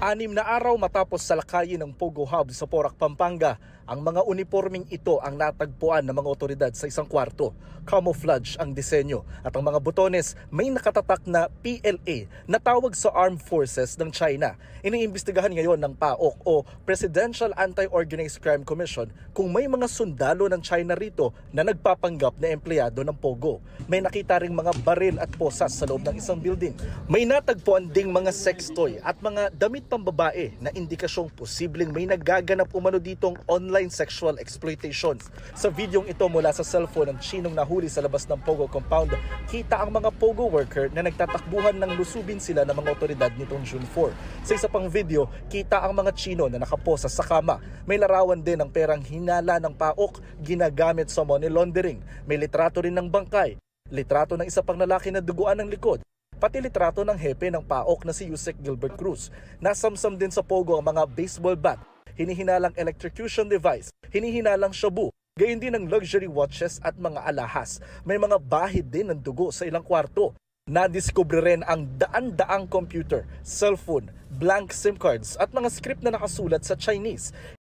6 na araw matapos salakayin ng Pogo Hub sa Porac, Pampanga, ang mga uniforming ito ang natagpuan ng mga otoridad sa isang kwarto. Camouflage ang disenyo at ang mga butones may nakatatak na PLA na tawag sa Armed Forces ng China. Iniimbestigahan ngayon ng PAOK o Presidential Anti-Organized Crime Commission kung may mga sundalo ng China rito na nagpapanggap na empleyado ng Pogo. May nakita ring mga baril at posas sa loob ng isang building. May natagpuan ding mga sex toy at mga damit pambabae na indikasyong posibleng may nagaganap umano ditong online sexual exploitation. Sa videong ito mula sa cellphone ng Chinong nahuli sa labas ng Pogo compound, kita ang mga Pogo worker na nagtatakbuhan ng lusubin sila ng mga otoridad nitong June 4. Sa isa pang video, kita ang mga Chino na nakaposa sa kama. May larawan din ng perang hinala ng PAOK ginagamit sa money laundering. May litrato rin ng bangkay, litrato ng isa pang lalaki na duguan ng likod, pati litrato ng hepe ng PAOK na si Yusek Gilbert Cruz. Nasamsam din sa Pogo ang mga baseball bat, hinihinalang electrocution device, hinihinalang shabu, gayon din ng luxury watches at mga alahas. May mga bahid din ng dugo sa ilang kwarto. Nadiskubre rin ang daan-daang computer, cellphone, blank SIM cards at mga script na nakasulat sa Chinese.